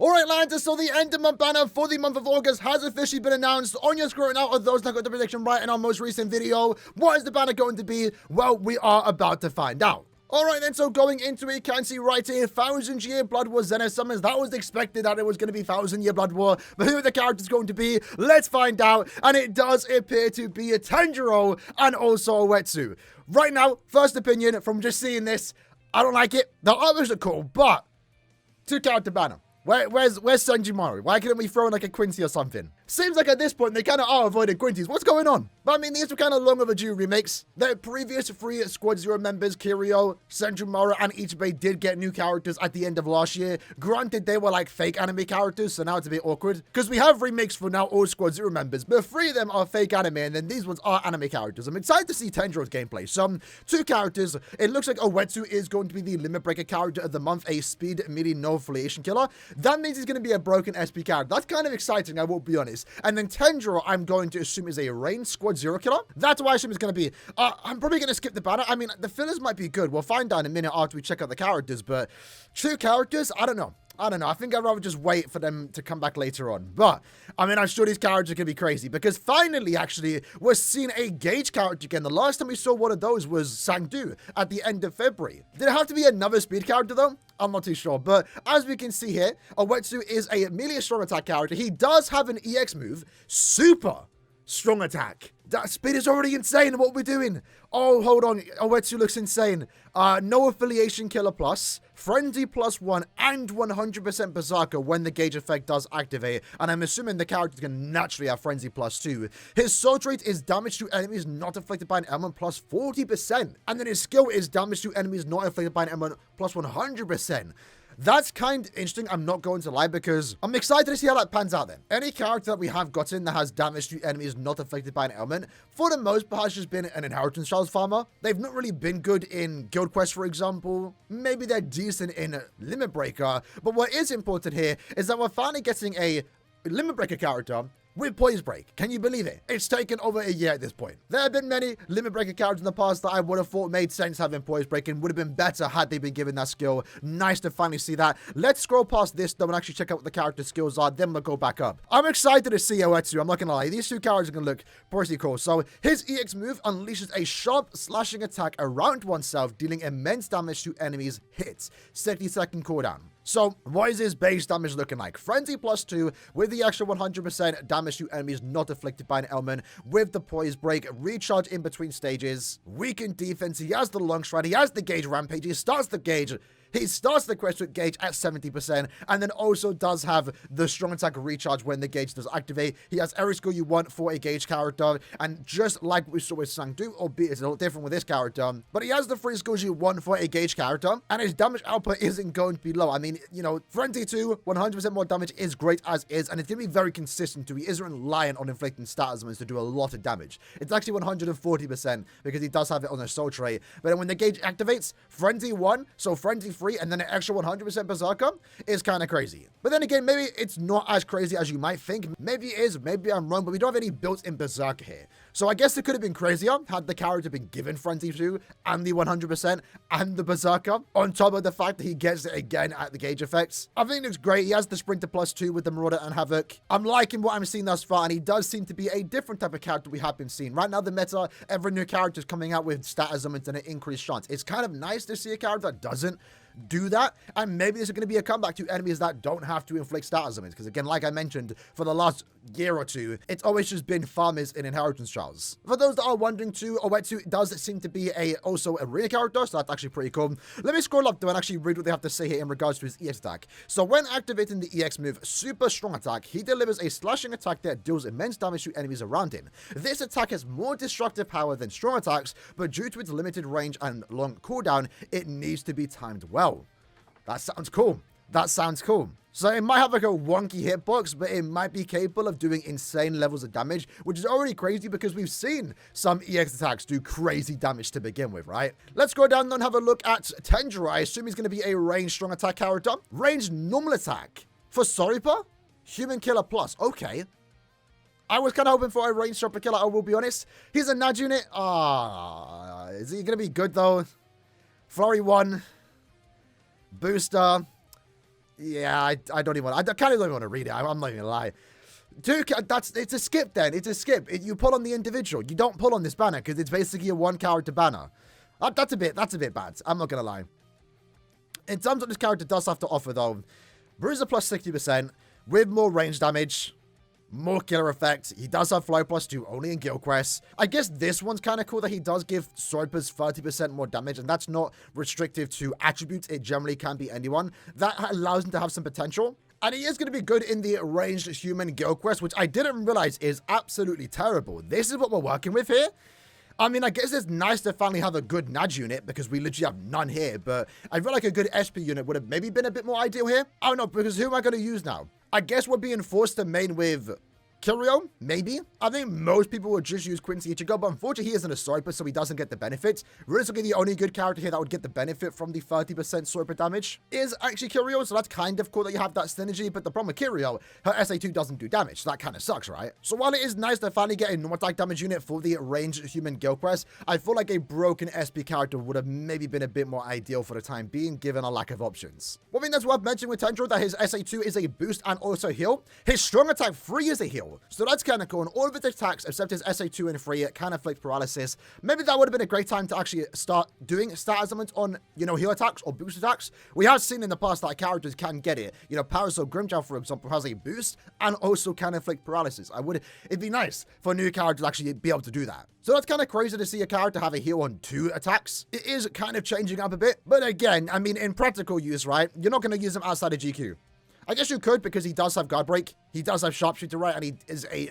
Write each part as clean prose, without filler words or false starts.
Alright, lads, so the end of month banner for the month of August has officially been announced. On your screen now are those that got the prediction right in our most recent video. What is the banner going to be? Well, we are about to find out. Alright then, so going into it, you can see right here, 1000-year Blood War Zenith Summons. That was expected that it was going to be 1000-year Blood War, but who are the characters going to be? Let's find out, and it does appear to be a Tenjiro and also a OH-ETSU. Right now, first opinion from just seeing this, I don't like it. The others are cool, but 2-character banner. Where's Senjumaru? Why couldn't we throw in like a Quincy or something? Seems like at this point they kind of are avoiding Quincy's. What's going on? But I mean, these were kind of long overdue remakes. The previous 3 Squad Zero members, Kiryu, Senjumaru, and Ichibei did get new characters at the end of last year. Granted, they were like fake anime characters, so now it's a bit awkward. Because we have remakes for now all Squad Zero members, but 3 of them are fake anime, and then these ones are anime characters. I'm excited to see Tenjiro's gameplay. Some 2 characters. It looks like OH-ETSU is going to be the limit breaker character of the month, a speed melee no affiliation killer. That means he's going to be a broken SP character. That's kind of exciting, I will be honest. And then Tenjiro, I'm going to assume is a ranged Squad Zero killer. That's what I assume it's going to be. I'm probably going to skip the banner. I mean, the fillers might be good. We'll find out in a minute after we check out the characters, but 2 characters, I don't know. I think I'd rather just wait for them to come back later on. But, I mean, I'm sure these characters are going to be crazy. Because finally, actually, we're seeing a Gage character again. The last time we saw one of those was Sangdu at the end of February. Did it have to be another speed character, though? I'm not too sure. But, as we can see here, OH-ETSU is a melee strong attack character. He does have an EX move. Super strong attack. That speed is already insane. What we're doing. Oh, hold on. OH-ETSU looks insane. No affiliation killer plus, frenzy +1, and 100% berserker when the gauge effect does activate. And I'm assuming the character can naturally have frenzy +2. His soul trait is damage to enemies not afflicted by an element +40%. And then his skill is damage to enemies not afflicted by an element +100%. That's kind of interesting, I'm not going to lie, because I'm excited to see how that pans out then. Any character that we have gotten that has damage to enemies not affected by an ailment, for the most part has just been an inheritance trials farmer. They've not really been good in Guild Quest, for example. Maybe they're decent in Limit Breaker, but what is important here is that we're finally getting a Limit Breaker character with Poise Break. Can you believe it? It's taken over a year at this point. There have been many Limit Breaker characters in the past that I would have thought made sense having Poise Break and would have been better had they been given that skill. Nice to finally see that. Let's scroll past this though and actually check out what the character skills are, then we'll go back up. I'm excited to see OH-ETSU, I'm not gonna lie. These 2 characters are gonna look pretty cool. So his EX move unleashes a sharp slashing attack around oneself, dealing immense damage to enemies hits. 60-second cooldown. So, what is his base damage looking like? Frenzy +2 with the extra 100% damage to enemies not afflicted by an ailment with the Poise Break, recharge in between stages, weakened defense, he has the long stride, he has the Gauge Rampage, he starts the Gauge. He starts the quest with Gauge at 70%, and then also does have the strong attack recharge when the Gauge does activate. He has every skill you want for a Gauge character, and just like we saw with Sangdu, albeit it's a little different with this character, but he has the 3 skills you want for a Gauge character, and his damage output isn't going to be low. I mean, you know, Frenzy 2, 100% more damage is great as is, and it's going to be very consistent too. He isn't reliant on inflicting status summons to do a lot of damage. It's actually 140% because he does have it on a soul trait, but then when the Gauge activates, Frenzy 1, so Frenzy 3, and then an extra 100% berserker is kind of crazy. But then again, maybe it's not as crazy as you might think. Maybe it is, maybe I'm wrong, but we don't have any built-in berserker here. So I guess it could have been crazier had the character been given Frenzy 2 and the 100% and the berserker, on top of the fact that he gets it again at the Gauge effects. I think it's great. He has the Sprinter +2 with the Marauder and Havoc. I'm liking what I'm seeing thus far, and he does seem to be a different type of character we have been seeing. Right now, the meta, every new character is coming out with status summons and an increased chance. It's kind of nice to see a character that doesn't do that, and maybe this is going to be a comeback to enemies that don't have to inflict status summons, because again, like I mentioned, for the last year or 2, it's always just been farmers in inheritance trials. For those that are wondering too, OH-ETSU does seem to be also a arena character, so that's actually pretty cool. Let me scroll up though and actually read what they have to say here in regards to his EX attack. So when activating the EX move, super strong attack, he delivers a slashing attack that deals immense damage to enemies around him. This attack has more destructive power than strong attacks, but due to its limited range and long cooldown, it needs to be timed well. That sounds cool. That sounds cool. So it might have like a wonky hitbox, but it might be capable of doing insane levels of damage, which is already crazy because we've seen some EX attacks do crazy damage to begin with, right? Let's go down and have a look at Tenjiro. I assume he's going to be a ranged strong attack character. Ranged normal attack for Soripa? Human Killer Plus. Okay. I was kind of hoping for a ranged strong killer, I will be honest. He's a Nudge unit. Is he going to be good though? Flurry 1. Booster. Yeah, I don't even want, I can't even want to read it. I'm not even gonna lie. Dude, it's a skip then. It's a skip. You pull on the individual. You don't pull on this banner because it's basically a one character banner. That's a bit bad. I'm not gonna lie. In terms of what this character does have to offer though, Bruiser plus 60% with more range damage, more killer effect. He does have Fly plus 2 only in guild quests. I guess this one's kind of cool that he does give Swipers 30% more damage, and that's not restrictive to attributes. It generally can be anyone. That allows him to have some potential. And he is going to be good in the ranged human guild quest, which I didn't realize is absolutely terrible. This is what we're working with here. I mean, I guess it's nice to finally have a good Nudge unit because we literally have none here, but I feel like a good SP unit would have maybe been a bit more ideal here. I don't know, because who am I going to use now? I guess we're being forced to main with Kiryu, maybe. I think most people would just use Quincy Ichigo, but unfortunately he isn't a Swiper, so he doesn't get the benefits. Realistically, the only good character here that would get the benefit from the 30% Swiper damage is actually Kiryu, so that's kind of cool that you have that synergy, but the problem with Kiryu, her SA2 doesn't do damage, so that kind of sucks, right? So while it is nice to finally get a normal attack damage unit for the ranged human guild quest, I feel like a broken SP character would have maybe been a bit more ideal for the time being, given a lack of options. One thing that's worth mentioning with Tenjiro that his SA2 is a boost and also heal. His strong attack 3 is a heal. So that's kind of cool. And all of his attacks, except his SA2 and 3, can inflict paralysis. Maybe that would have been a great time to actually start doing stat elements on, you know, heal attacks or boost attacks. We have seen in the past that characters can get it. You know, Parasol Grimjow, for example, has a boost and also can inflict paralysis. It'd be nice for new characters to actually be able to do that. So that's kind of crazy to see a character have a heal on 2 attacks. It is kind of changing up a bit. But again, I mean, in practical use, right? You're not going to use him outside of GQ. I guess you could because he does have guard break, he does have sharpshooter, right, and he is a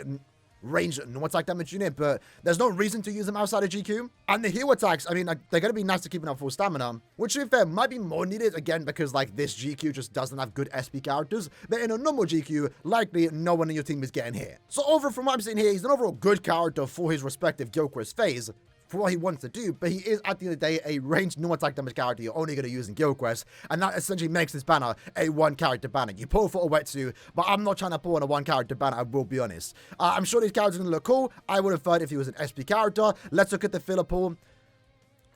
ranged no attack damage unit, but there's no reason to use him outside of GQ. And the heal attacks, I mean, they're going to be nice to keep him up full stamina, which to be fair might be more needed again because like this GQ just doesn't have good SP characters, but in a normal GQ, likely no one in your team is getting hit. So overall, from what I'm seeing here, he's an overall good character for his respective guild quest phase, for what he wants to do, but he is at the end of the day a ranged no attack damage character you're only going to use in guild quests, and that essentially makes this banner a one character banner. You pull for OH-ETSU, but I'm not trying to pull on a one character banner, I will be honest. I'm sure these characters are going to look cool. I would have thought if he was an SP character. Let's look at the filler pool.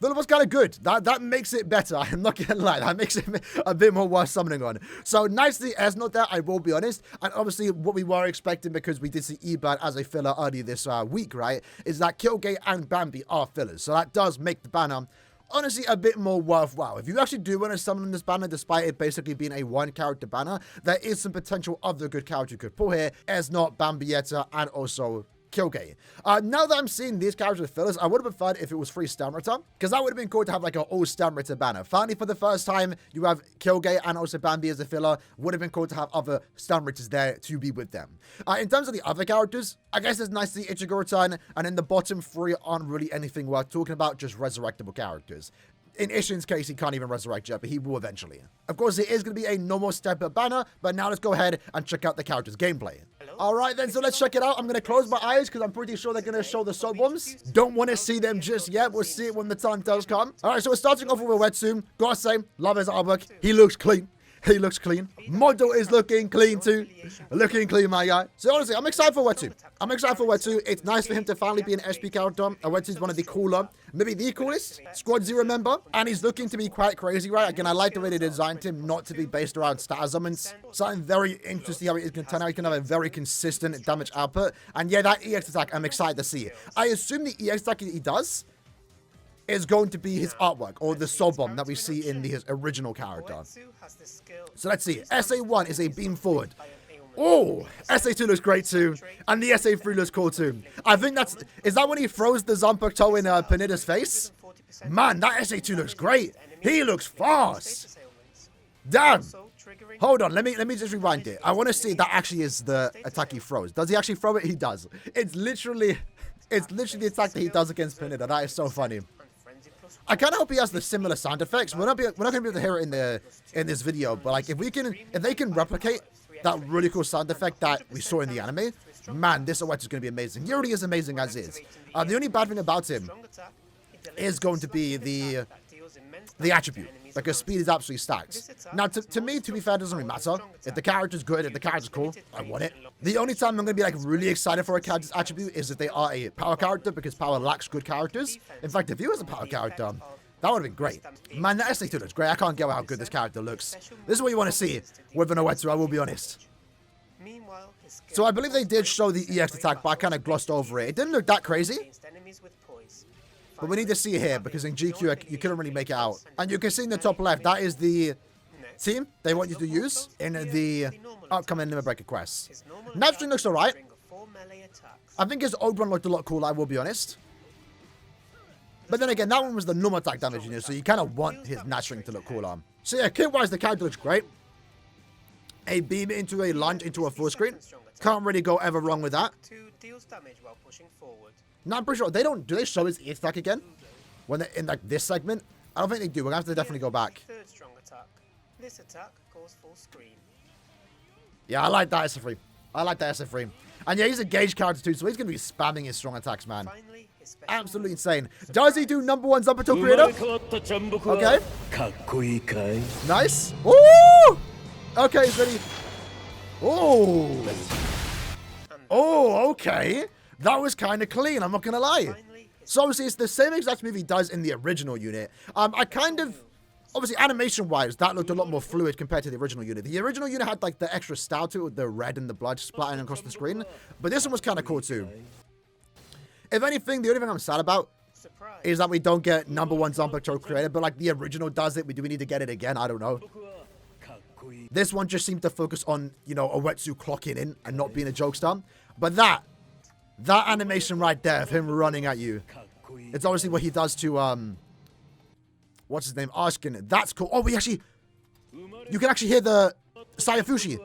Filler was kind of good. That makes it better. I'm not gonna lie. That makes it a bit more worth summoning on. So nicely as not there, I will be honest. And obviously what we were expecting, because we did see Eban as a filler earlier this week, right, is that Killgate and Bambi are fillers. So that does make the banner honestly a bit more worthwhile. If you actually do want to summon this banner, despite it basically being a one character banner, there is some potential other good characters you could pull here, as not Bambietta and also Killgate. Now that I'm seeing these characters with fillers, I would have preferred if it was free Stamrita, because that would have been cool to have like an all Stamrita banner. Finally, for the first time, you have Killgate and also Bambi as a filler. Would have been cool to have other Stamritas there to be with them. In terms of the other characters, I guess it's nice to see Ichigo return, and in the bottom 3 aren't really anything worth talking about, just resurrectable characters. In Ishin's case, he can't even resurrect yet, but he will eventually. Of course, it is going to be a normal step-up banner, but now let's go ahead and check out the character's gameplay. Alright then, so let's check it out. I'm going to close my eyes because I'm pretty sure they're going to show the soul bombs. Don't want to see them just yet. We'll see it when the time does come. Alright, so we're starting off with OH-ETSU. Gotta say, love his artwork. He looks clean. He looks clean. Model is looking clean too. Looking clean, my guy. So honestly, I'm excited for OH-ETSU. I'm excited for OH-ETSU. It's nice for him to finally be an SP character. OH-ETSU is one of the cooler, maybe the coolest Squad 0 member. And he's looking to be quite crazy, right? Again, I like the way they designed him not to be based around stat summons. Something very interesting how he is going to turn out. He can have a very consistent damage output. And yeah, that EX attack, I'm excited to see. I assume the EX attack he does is going to be his artwork, or the soul bomb that we see in his original character. So let's see. SA1 is a beam forward. Oh, SA2 looks great too. And the SA3 looks cool too. I think is that when he throws the Zanpakuto toe in Pineda's face? Man, that SA2 looks great. He looks fast. Damn. Hold on, let me just rewind it. I want to see if that actually is the attack he throws. Does he actually throw it? He does. It's literally the attack that he does against Pineda. That is so funny. I kind of hope he has the similar sound effects. We're not going to be able to hear it in this video, but like if they can replicate that really cool sound effect that we saw in the anime, man, this OH is going to be amazing. He already is amazing as is. The only bad thing about him is going to be the attribute, because speed is absolutely stacked. Now, to me, to be fair, it doesn't really matter. If the character's good, if the character's cool, I want it. The only time I'm going to be like really excited for a character's attribute is if they are a power character, because power lacks good characters. In fact, if he was a power character, That would have been great. Man, that SC2 looks great. I can't get how good this character looks. This is what you want to see with an OH-ETSU, I will be honest. So I believe they did show the EX attack, but I kind of glossed over it. It didn't look that crazy. But we need to see it here, because in GQ, you couldn't really make it out. And you can see in the top left, that is the team they want you to use in the upcoming Limit Breaker quests. Napstring looks alright. I think his old one looked a lot cooler, I will be honest. But then again, that one was the normal attack damage unit, so you kind of want his Napstring to look cooler. So yeah, kit-wise, the character looks great. A beam into a lunge into a full screen. Can't really go ever wrong with that. Now, I'm pretty sure they don't. Do they show his attack again when they're in like this segment? I don't think they do. We're gonna have to definitely go back. This attack goes full screen. Yeah, I like that SF3. I like that SF3. And yeah, he's a gauge character too, so he's gonna be spamming his strong attacks, man. Absolutely insane. Does he do #1 Zambato creator? Okay. Nice. Ooh! Okay, he's ready. Oh. Oh, okay. That was kind of clean, I'm not gonna lie. So obviously it's the same exact move he does in the original unit. Obviously animation-wise, that looked a lot more fluid compared to the original unit. The original unit had like the extra style to it with the red and the blood splattering across the screen. But this one was kind of cool too. If anything, the only thing I'm sad about is that we don't get #1 Zanpakuto created, but like the original does it. Do we need to get it again? I don't know. This one just seemed to focus on, you know, OH-ETSU clocking in and not being a jokester. But that animation right there of him running at you, it's obviously what he does to, what's his name? Ashkin. That's cool. Oh, you can actually hear the Sayafushi.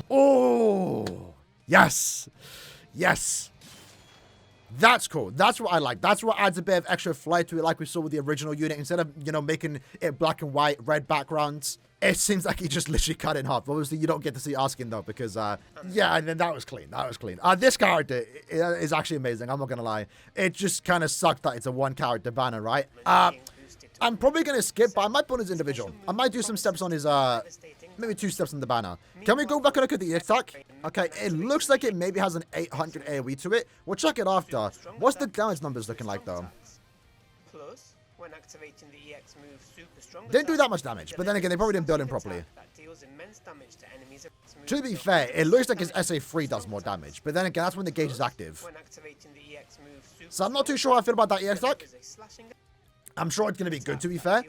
Oh, yes. Yes. That's cool. That's what I like. That's what adds a bit of extra flair to it, like we saw with the original unit. Instead of, you know, making it black and white, red backgrounds, it seems like he just literally cut it in half. Obviously, you don't get to see Askin, though, because, yeah, and then that was clean. That was clean. This character is actually amazing. I'm not going to lie. It just kind of sucked that it's a one-character banner, right? I'm probably going to skip, but I might put his individual. I might do some steps on his, maybe 2 steps on the banner. Can we go back and look at the attack? Okay, it looks like it maybe has an 800 AoE to it. We'll check it after. What's the damage numbers looking like, though? Plus, when activating the EX move super strong didn't do that much damage, but then again, they probably didn't build him properly. To be fair, it looks like his SA3 does more damage, but then again, that's when the gauge is active. So I'm not too sure how I feel about that EX attack. I'm sure it's going to be good, to be fair.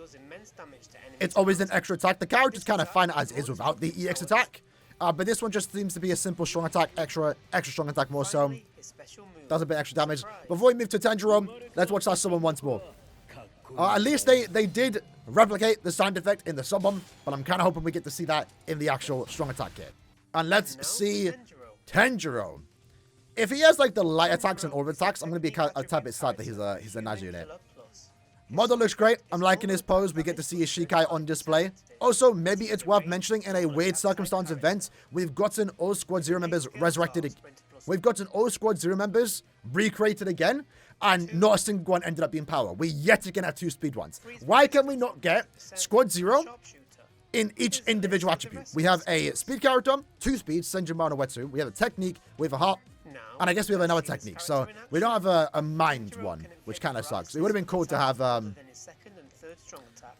It's always an extra attack. The character's kind of fine as is without the EX attack. But this one just seems to be a simple strong attack, extra strong attack more so. Does a bit extra damage. Before we move to Tenjiro, let's watch that summon once more. At least they did replicate the sound effect in the summon, but I'm kind of hoping we get to see that in the actual strong attack kit. And let's see Tenjiro. If he has like the light attacks and orb attacks, I'm going to be a tad bit sad that he's a Naz unit. Model looks great. I'm liking his pose. We get to see his Shikai on display. Also, maybe it's worth mentioning in a weird circumstance event, we've gotten all Squad 0 members resurrected. We've gotten all Squad 0 members recreated again, and not a single one ended up being power. We yet again have 2 speed ones. Why can we not get Squad 0 in each individual attribute? We have a speed character, 2 speeds, Senjima and OH-ETSU. We have a technique, we have a heart, and I guess we have another technique. So we don't have a mind one, which kind of sucks. It would have been cool to have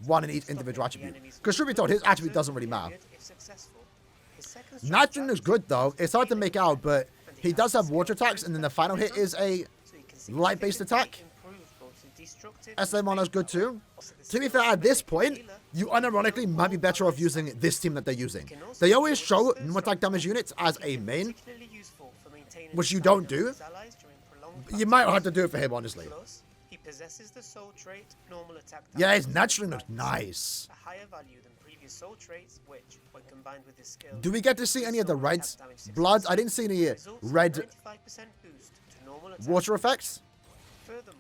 one in each individual attribute. Because truth be told, his attribute doesn't really matter. Nitrogen looks good though. It's hard to make out, but he does have water attacks, and then the final hit is a light-based attack. SM1 is good too. To be fair, at this point, you unironically might be better off using this team that they're using. They always show no attack damage units as a main, which you don't do. You might have to do it for him, honestly. Yeah, his naturally looks nice. Do we get to see any of the red blood? I didn't see any red water effects,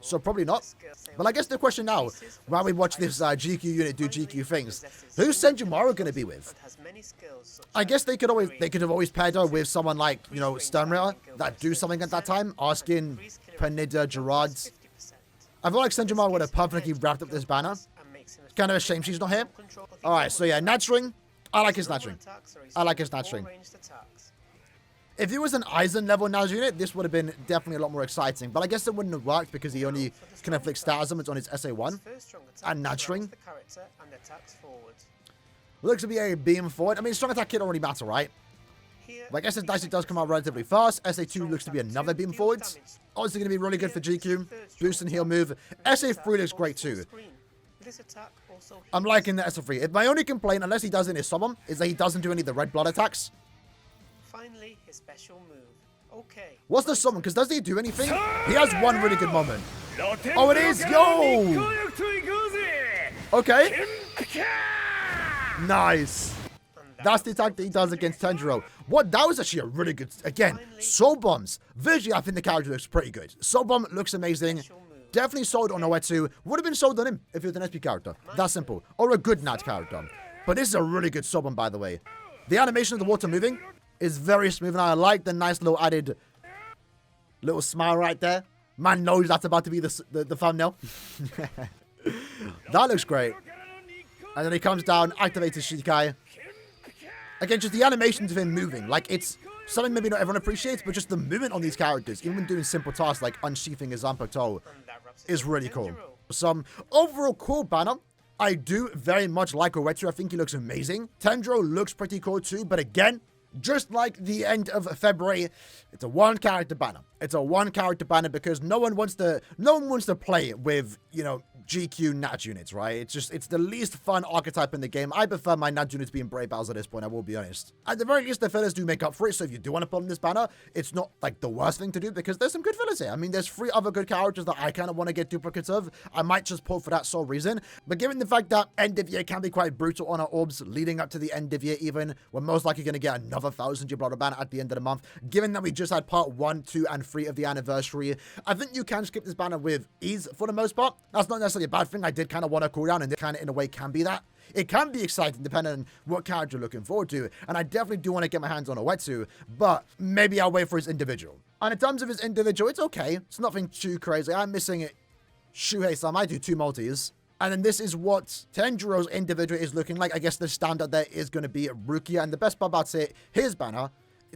so probably not. But I guess the question now, while we watch this GQ unit do GQ things, who's Senjimaro going to be with? I guess they could have always paired her with someone like, you know, Sternritter that do something at that time. Asking Penida, Gerard. I feel like Senjimaro would have perfectly wrapped up this banner. It's kind of a shame she's not here. Alright, so yeah, Natstring. I like his Natstring. I like his Natstring. If he was an Aizen level Naj unit, this would have been definitely a lot more exciting. But I guess it wouldn't have worked because he only can inflict statisms on his SA1 and Naj string. Looks to be a beam forward. I mean, strong attack kit already matter, right? But I guess his Dicey does come out relatively fast. SA2 looks to be another beam forward. Obviously going to be really good for GQ. Boost and heal move. SA3 looks great too. I'm liking the SA3. My only complaint, unless he does it in his summon, is that he doesn't do any of the red blood attacks. Finally, his special move. Okay. What's the summon? Because does he do anything? He has one really good moment. Oh, it is! Yo! Okay. Nice. That's the attack that he does against Tenjiro. What? That was actually a really good... Again, Soul Bombs. Visually, I think the character looks pretty good. Soul Bomb looks amazing. Definitely sold on OH-ETSU. Would have been sold on him if he was an SP character. That's simple. Or a good Nat character. But this is a really good Soul Bomb, by the way. The animation of the water moving is very smooth, and I like the nice little added little smile right there. Man knows that's about to be the thumbnail. That looks great. And then he comes down, activates his Shikai. Again, just the animations of him moving. Like, it's something maybe not everyone appreciates, but just the movement on these characters, even when doing simple tasks like unsheathing his Zanpakuto, is really cool. Some overall cool banner. I do very much like OH-ETSU. I think he looks amazing. Tenjiro looks pretty cool too, but again, just like the end of February, it's a one-character banner. It's a one-character banner because no one wants to play with, you know, GQ Nat units, right? It's the least fun archetype in the game. I prefer my Nat units being Brave Battles at this point, I will be honest. At the very least, the fillers do make up for it, so if you do want to put on this banner, it's not like the worst thing to do because there's some good fillers here. I mean, there's 3 other good characters that I kind of want to get duplicates of. I might just pull for that sole reason. But given the fact that end of year can be quite brutal on our orbs leading up to the end of year even, we're most likely going to get another 1,000 Gibraltar banner at the end of the month. Given that we just had part 1, 2, and 3 of the anniversary, I think you can skip this banner with ease for the most part. That's not necessarily a bad thing. I did kind of want a cooldown, and it kind of in a way can be that. It can be exciting depending on what character you're looking forward to, and I definitely do want to get my hands on OH-ETSU, but maybe I'll wait for his individual. And in terms of his individual, it's okay. It's nothing too crazy. I'm missing it. Shuhei-san, I do 2 multis. And then this is what Tenjiro's individual is looking like. I guess the standard there is going to be Rukia, and the best part about it, his banner.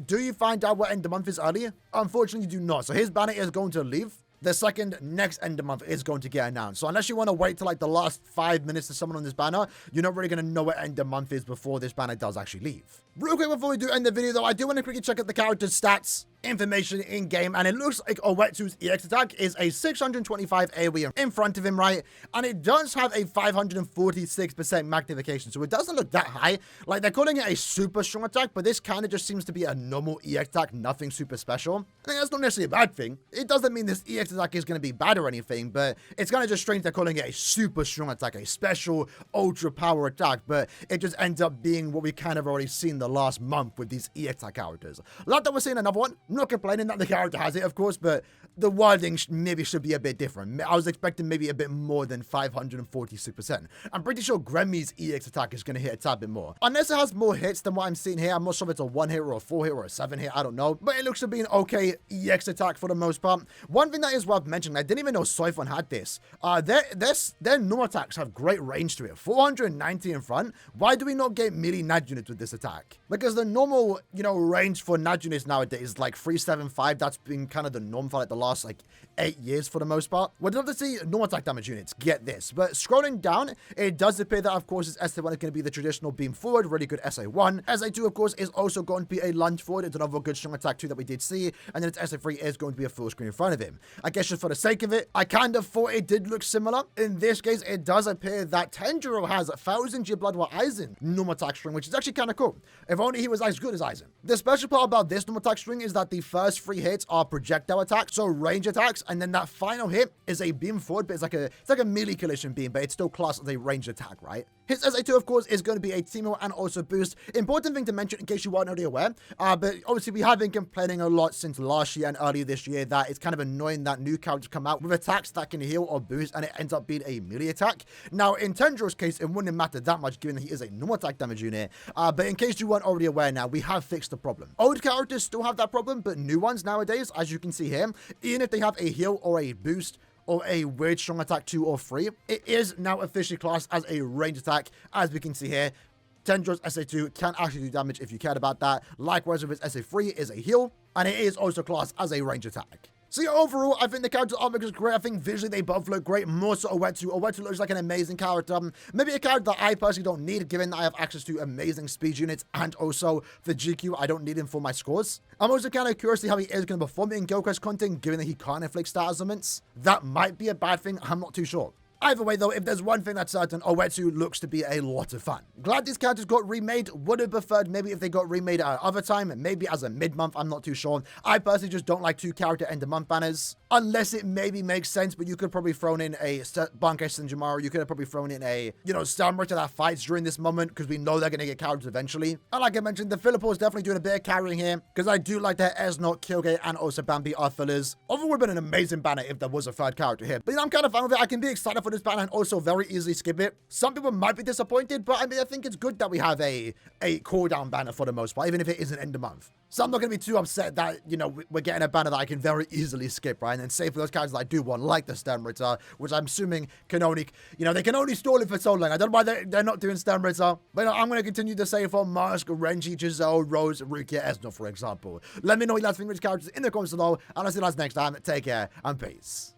Do you find out what end of month is early? Unfortunately, you do not. So his banner is going to leave. The second next end of month is going to get announced. So unless you want to wait till like the last 5 minutes to summon on this banner, you're not really going to know what end of month is before this banner does actually leave. Real quick before we do end the video though, I do want to quickly check out the character's stats information in game, and it looks like OH-ETSU's EX attack is a 625 AoE in front of him, right? And it does have a 546% magnification, so it doesn't look that high. Like, they're calling it a super strong attack, but this kind of just seems to be a normal EX attack, nothing super special. I think that's not necessarily a bad thing. It doesn't mean this EX attack is going to be bad or anything, but it's kind of just strange they're calling it a super strong attack, a special ultra power attack, but it just ends up being what we kind of already seen the last month with these EX attack characters. Like that we're seeing another one. I'm not complaining that the character has it, of course, but the wording maybe should be a bit different. I was expecting maybe a bit more than 546%. I'm pretty sure Gremmy's EX attack is going to hit a tad bit more. Unless it has more hits than what I'm seeing here. I'm not sure if it's a 1 hit or a 4 hit or a 7 hit. I don't know. But it looks to be an okay EX attack for the most part. One thing that is worth mentioning, I didn't even know Soifon had this. Their normal attacks have great range to it. 490 in front. Why do we not get melee Nad units with this attack? Because the normal, you know, range for Nad units nowadays is like 375. That's been kind of the norm for like the last like 8 years for the most part. We'd love to see normal attack damage units get this. But scrolling down, it does appear that of course his SA1 is going to be the traditional beam forward, really good SA1. SA2 of course is also going to be a lunge forward. It's another good strong attack too that we did see. And then its SA3 is going to be a full screen in front of him. I guess just for the sake of it, I kind of thought it did look similar. In this case, it does appear that Tenjiro has 1,000 Year Blood Aizen normal attack string, which is actually kind of cool. If only he was as good as Aizen. The special part about this normal attack string is that the first 3 hits are projectile attacks, so range attacks, and then that final hit is a beam forward, but it's like a melee collision beam, but it's still classed as a ranged attack, right? His SA2, of course, is going to be a team and also boost. Important thing to mention in case you weren't already aware, but obviously we have been complaining a lot since last year and earlier this year that it's kind of annoying that new characters come out with attacks that can heal or boost, and it ends up being a melee attack. Now, in Tenjiro's case, it wouldn't matter that much given that he is a normal attack damage unit, but in case you weren't already aware now, we have fixed the problem. Old characters still have that problem, but new ones nowadays, as you can see here, even if they have a heal or a boost or a weird strong attack 2 or 3, it is now officially classed as a range attack, as we can see here. Tenjiro's SA2 can actually do damage if you cared about that. Likewise with its SA3 is a heal, and it is also classed as a range attack. So yeah, overall, I think the character artwork is great. I think visually they both look great. More so OH-ETSU. OH-ETSU looks like an amazing character. Maybe a character that I personally don't need, given that I have access to amazing speed units, and also for GQ, I don't need him for my scores. I'm also kind of curious to see how he is going to perform in GoQuest content, given that he can't inflict status augments. That might be a bad thing. I'm not too sure. Either way, though, if there's one thing that's certain, OH-ETSU looks to be a lot of fun. Glad these characters got remade. Would have preferred maybe if they got remade at another time, maybe as a mid-month, I'm not too sure. I personally just don't like 2-character end-of-month banners, unless it maybe makes sense, but you could probably thrown in a Bankai Senjumaru, you could have probably thrown in a, Samurai that fights during this moment, because we know they're going to get characters eventually. And like I mentioned, the Philippines is definitely doing a bit of carrying here, because I do like that Esnot, Kyogre, and also Bambi are fillers. Overall, would have been an amazing banner if there was a third character here. But I'm kind of fine with it. I can be excited for this banner and also very easily skip it. Some people might be disappointed, but I mean, I think it's good that we have a cooldown banner for the most part, even if it isn't end of month. So I'm not going to be too upset that, we're getting a banner that I can very easily skip, right? And then save for those characters that I do want, like the Stem Ritter, which I'm assuming can only, they can only stall it for so long. I don't know why they're not doing Stem Ritter, but I'm going to continue to save for Mask, Renji, Giselle, Rose, Rukia, Esno, for example. Let me know your last favorite characters in the comments below, and I'll see you guys next time. Take care, and peace.